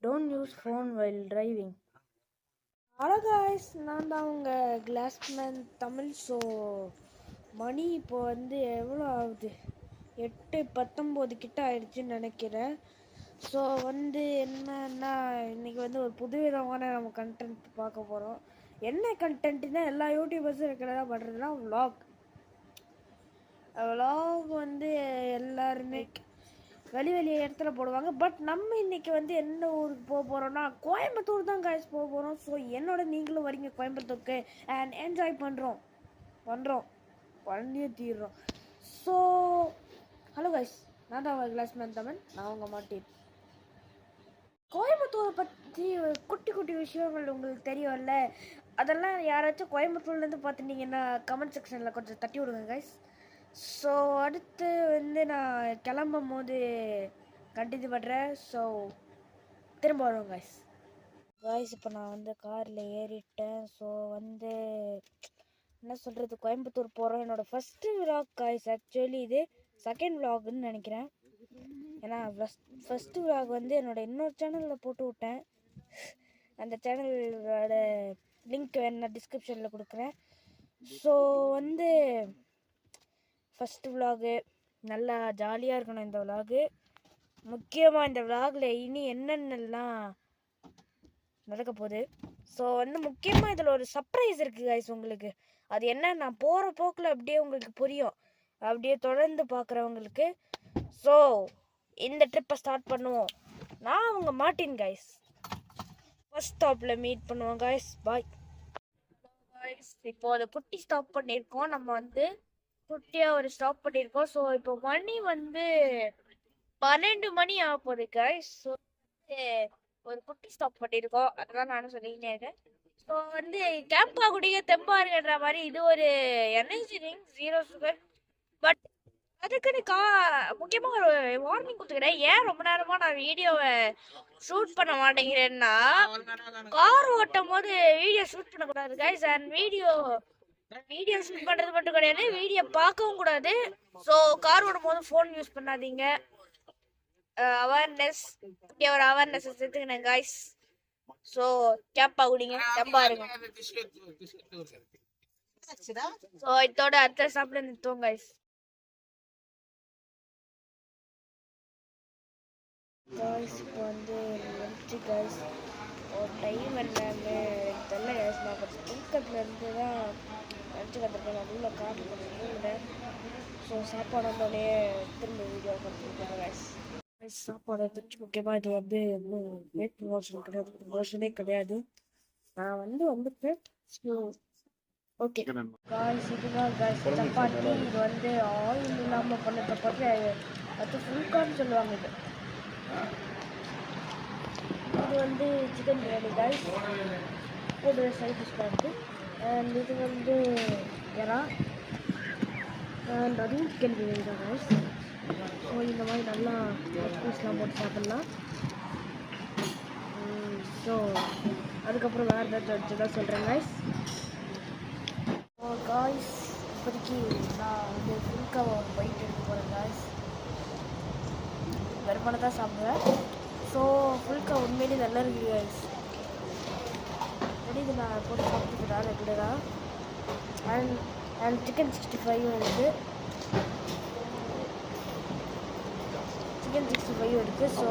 Don't use phone while driving. Hello guys, நான் தான் உங்கள் கிளாஸ்மேன் தமிழ். ஸோ மணி இப்போ வந்து எவ்வளோ ஆகுது? 8:19 கிட்ட ஆயிடுச்சுன்னு நினைக்கிறேன். ஸோ வந்து என்னன்னா, இன்றைக்கி வந்து ஒரு புதுவிதமான நம்ம கண்டென்ட் பார்க்க போகிறோம். என்ன கண்டென்ட்னா, எல்லா யூடியூபர்ஸும் இருக்கிறதா பண்ணுறதுனா விலாக் வந்து எல்லாருமே வெளி இடத்துல போடுவாங்க. பட் நம்ம இன்னைக்கு வந்து என்ன ஊருக்கு போக போகிறோம்னா, கோயம்புத்தூர் தான் காய்ஸ் போக போகிறோம். ஸோ என்னோட நீங்களும் வரீங்க கோயம்புத்தூருக்கு அண்ட் என்ஜாய் பண்ணியே தீர்றோம். ஸோ ஹலோ காய்ஸ், நான் தான் கிளாஸ்மேன் தமிழ், நான் உங்கள் மாட்டேன். கோயம்புத்தூரை பற்றி குட்டி குட்டி விஷயங்கள் உங்களுக்கு தெரியும்ல, அதெல்லாம் யாராச்சும் கோயம்புத்தூர்லேருந்து பார்த்துட்டீங்கன்னா கமெண்ட் செக்ஷனில் கொஞ்சம் தட்டி விடுங்க காய்ஸ். ஸோ அடுத்து வந்து நான் கிளம்பும் போது கண்டினியூ பண்ணுறேன். ஸோ திரும்ப வரும் காய்ஸ். இப்போ நான் வந்து காரில் ஏறிட்டேன். ஸோ வந்து என்ன சொல்கிறது, கோயம்புத்தூர் போகிறோம். என்னோடய ஃபஸ்ட்டு விலாக் காய்ஸ். ஆக்சுவலி இது செகண்ட் விலாக்னு நினைக்கிறேன். ஏன்னா ஃபஸ்ட்டு விலாக் வந்து என்னோடய இன்னொரு சேனலில் போட்டு விட்டேன். அந்த சேனலோட லிங்க் வேணா டிஸ்கிரிப்ஷனில் கொடுக்குறேன். ஸோ வந்து ஃபஸ்ட்டு விலாகு நல்லா ஜாலியாக இருக்கணும் இந்த விலாகு. முக்கியமாக இந்த விலாகில் இனி என்னென்னலாம் நடக்க போகுது. ஸோ வந்து முக்கியமாக இதில் ஒரு சர்ப்ரைஸ் இருக்குது கைஸ் உங்களுக்கு. அது என்ன, நான் போகிற போக்கில் அப்படியே உங்களுக்கு புரியும், அப்படியே தொடர்ந்து பார்க்குறவங்களுக்கு. ஸோ இந்த ட்ரிப்பை ஸ்டார்ட் பண்ணுவோம். நான் அவங்க மார்ட்டின் கைஸ். ஃபர்ஸ்ட் ஸ்டாப்பில் மீட் பண்ணுவோம் கைஸ். Bye guys. இப்போ அதை குட்டி ஸ்டாப் பண்ணியிருக்கோம். நம்ம வந்து குட்டியாக ஒரு ஸ்டாப் பண்ணியிருக்கோம். ஸோ இப்போ மணி வந்து 12 மணி ஆக போகுது கைஸ். ஸோ ஒரு குட்டி ஸ்டாப் பண்ணியிருக்கோம், அதெல்லாம் நானும் சொல்லிக்கிட்டே இருக்கேன். ஸோ வந்து கேம்பா குடிக்க தெம்பா இருக்குன்ற மாதிரி இது ஒரு எனர்ஜி ட்ரிங்க், 0 சுகர். பட் அதுக்குன்னு முக்கியமாக ஒரு வார்னிங் கொடுத்துக்கிறேன். ஏன் ரொம்ப நேரமாக நான் வீடியோவை ஷூட் பண்ண மாட்டேங்கிறேன்னா, கார் ஓட்டும் போது வீடியோ ஷூட் பண்ணக்கூடாது கைஸ். அண்ட் வீடியோ ஷூட் பண்ணுறது மட்டும் கிடையாது, வீடியோ பார்க்கவும் கூடாது. ஸோ கார் ஓடும் போது ஃபோன் யூஸ் பண்ணாதீங்க. அவேர்னஸ், ஒரு அவேர்னஸ் எடுத்துக்கினேன் கைஸ். ஸோ கேப்பா குடிங்க, கேப்பா இருங்க. ஸோ இதோட அடுத்த சாப்பிட நிறுத்துவோம் கைஸ். காய்ஸ் இப்போ வந்து லஞ்சு கைஸ். ஒரு டைம் என்னன்னு தெரியல கைஸ். நான் கொஞ்சம் தூக்கத்துலேருந்து தான் லஞ்சு கற்றுருக்கேன். நான் உள்ள காட்டு கொஞ்சம் தூங்குறேன். ஸோ சாப்பாடு வந்தோடனே திரும்ப வீடியோ கற்றுருக்கேன் கைஸ். சாப்பாடு எடுத்துச்சு. முக்கியமாக இது வந்து இன்னும் வெயிட் ப்ரொமோஷன் கிடையாது, ப்ரொமோஷனே கிடையாது. நான் வந்துட்டேன். ஸோ ஓகே காய்ஸ், இதுதான் காய்ஸ் சப்பாத்தி. இது வந்து ஆயில் இல்லாமல் பண்ண சப்பாத்தி, அது ஃபுல் கார்ன்னு சொல்லுவாங்க. இது வந்து சிக்கன் பிரியாணி காய்ஸ். ஒரு சைட் டிஷ்ஷாக இருக்குது. அண்ட் இது வந்து எறா அண்ட் அதுவும் சிக்கன் பிரியாணி தான் காய்ஸ். ஸோ இந்த மாதிரி நல்லா பீஸ்லாம் போட்டு சாப்பிட்லாம். ஸோ அதுக்கப்புறம் வேறு ஏதாச்சும் வச்சு தான் சொல்கிறேன் காய்ஸ். ஸோ காய்ஸ் இப்போதைக்கு நான் வந்து ஃபுல்காவை ஒரு பைட் எடுக்க போகிறேன் காய்ஸ். வெறுமனை தான் சாப்பிடுவேன். ஸோ ஃபுல்கா உண்மையிலே நல்லா இருக்குது காய்ஸ். இது நான் போட்டு சாப்பிட்டுக்கிறேன் ரெகுலராக. அண்ட் சிக்கன் 65 இருக்குது. சிக்கன் 65 இருக்குது. ஸோ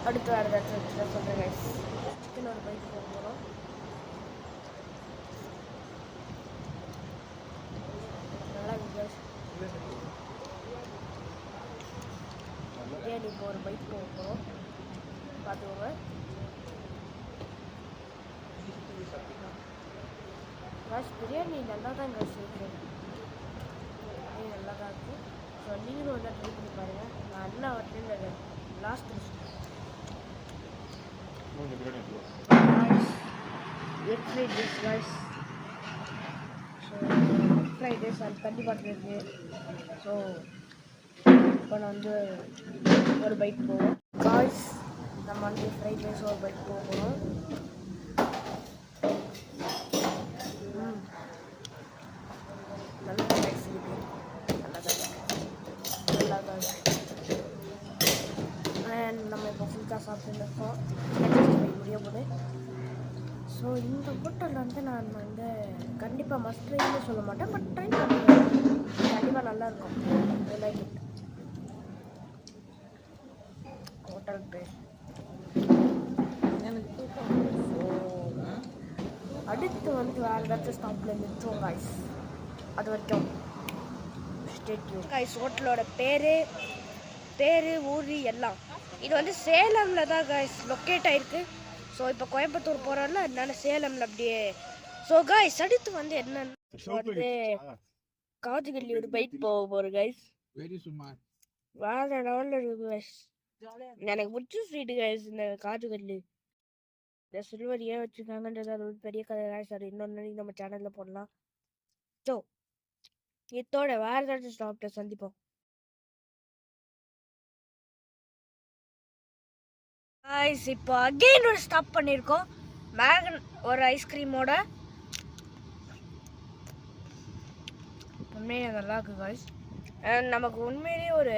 அடுத்து வேறு ஏதாச்சும் தான் சொல்கிறேன் கைஸ். சிக்கன் ஒரு பைக் போகிறோம். நல்லா இருக்கு கைஸ். பிரியாணி இப்போ ஒரு பைக் போகிறோம், பார்த்துக்கோங்க. காய்ஸ் பிரியாணி நல்லா தான் காய்ஸ் இருக்குது, நல்லா தான் இருக்குது. ஸோ நீங்களும் வந்து ட்ரை பண்ணி பாருங்கள். நான் அண்ணா வரல last egg fried rice guys. So egg fried rice அது தண்ணி பாட்டில் இருக்குது. ஸோ இப்போ நான் வந்து ஒரு பைக் போவோம் காய்ஸ். நம்ம வந்து ஃப்ரைட் ரைஸ் ஒரு பைக் போகிறோம். நல்லா ரைஸ் இருக்குது, நல்லா தான் தான் சாப்பிட்டு இருக்கோம் முடிய போது. ஸோ இந்த ஹோட்டலில் வந்து நான் வந்து கண்டிப்பாக மஸ்ட் ட்ரைன்னு சொல்ல மாட்டேன், பட் ட்ரை பண்ணுவேன். கண்டிப்பாக நல்லாயிருக்கும். I like it. ஹோட்டல் பேர் அடுத்து வந்து வேறு ஏதாச்சும் ஸ்டாப்பில் நிறுத்துவோம் காய்ஸ். அது வரைக்கும் ஸ்டேட்யூ காய்ஸ். ஹோட்டலோட பேர் ஊர் எல்லாம் இது வந்து சேலமில் தான் காய்ஸ் லொக்கேட் ஆகிருக்கு. ஸோ இப்போ கோயம்புத்தூர் போகிறோம்ல, அதனால சேலமில் அப்படியே. ஸோ காய்ஸ் அடுத்து வந்து என்னன்னு வந்து காஜுகல்லி ஒரு பைக் போக போகிறோம் காய்ஸ். வேற லெவலில் இருக்கு காய்ஸ். எனக்கு பிடிச்ச ஸ்வீட்டு காய்ஸ் இந்த காஜுகல்லி. இந்த சில்வர் ஏன் வச்சுருக்காங்கன்றது அது ஒரு பெரிய கதை காய்ஸ். அது இன்னொன்று நம்ம சேனலில் போடலாம். ஸோ இதோட வேறு ஏதாச்சும் ஸ்டாப்பில் சந்திப்போம். காய்ஸ் இப்போ அகெயின் ஒரு ஸ்டாப் பண்ணியிருக்கோம். மேகன் ஒரு ஐஸ்கிரீமோட. உண்மையிலே நல்லா இருக்கு காய்ஸ். நமக்கு உண்மையிலேயே ஒரு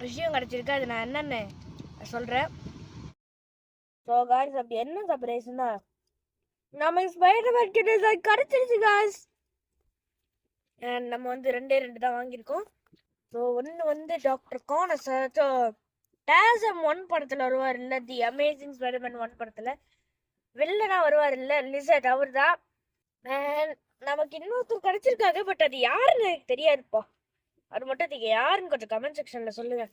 விஷயம் கிடச்சிருக்கு. அது நான் என்னென்னு சொல்கிறேன். ஸோ காய்ஸ் அப்படி என்ன சர்ப்ரைஸ்னா நமக்கு ஸ்பைடர்மேன் கிட்ட கிடச்சிருச்சு காய்ஸ். நம்ம வந்து ரெண்டே தான் வாங்கியிருக்கோம். ஸோ ஒன்று வந்து டாக்டர் கானஸ் டேசம் 1 படத்தில் வருவார் இல்லை, தி அமேசிங் ஸ்பைடர்மேன் 1 படத்தில் வில்லனா வருவார் இல்லை, லிசர்ட் அவர் தான். நமக்கு இன்னொருத்தர் கிடைச்சிருக்காங்க, பட் அது யாருன்னு எனக்கு தெரியாதுப்பா. அது மட்டும் நீங்க யாருன்னு கொஞ்சம் கமெண்ட் செக்ஷன்ல சொல்லுங்க.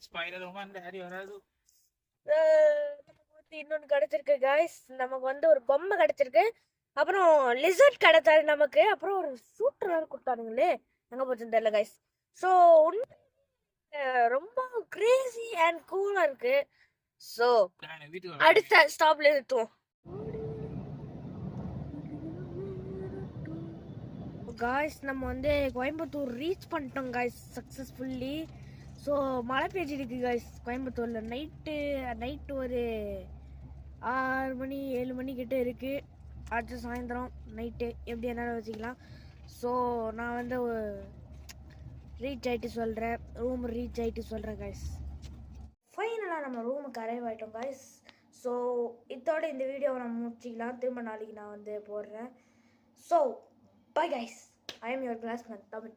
நமக்கு வந்து இன்னொன்று கிடைச்சிருக்கு காய்ஸ். நமக்கு வந்து ஒரு பொம்மை கிடைச்சிருக்கு, அப்புறம் லிசர்ட் கிடைச்சாரு நமக்கு, அப்புறம் ஒரு சூட்டர் வேறு கொடுத்தானுங்களே, எங்க போச்சுன்னு தெரியல காய்ஸ். ஸோ ரொம்ப கிரேசி அண்ட் கூலா இருக்கு. ஸோ அடுத்த ஸ்டாப்ல நிறுத்துவோம் காய்ஸ். நம்ம வந்து கோயம்புத்தூர் ரீச் பண்ணிட்டோம் காய்ஸ் சக்ஸஸ்ஃபுல்லி. ஸோ மழை பெய்ஞ்சிருக்கு காய்ஸ் கோயம்புத்தூரில். நைட்டு ஒரு 6 மணி 7 மணி கிட்ட இருக்குது. அடுத்த சாயந்தரம் நைட்டு எப்படி என்னால் வச்சுக்கலாம். ஸோ நான் வந்து ரீச் ஆகிட்டு சொல்கிறேன், ரூம் ரீச் ஆகிட்டு சொல்கிறேன் காய்ஸ். ஃபைனலாக நம்ம ரூமுக்கு அரைவ் ஆகிட்டோம் காய்ஸ். ஸோ இதோட இந்த வீடியோவை நம்ம முடிச்சிக்கலாம். திரும்ப நாளைக்கு நான் வந்து போடுறேன். So bye guys, I am your classmate Tamil.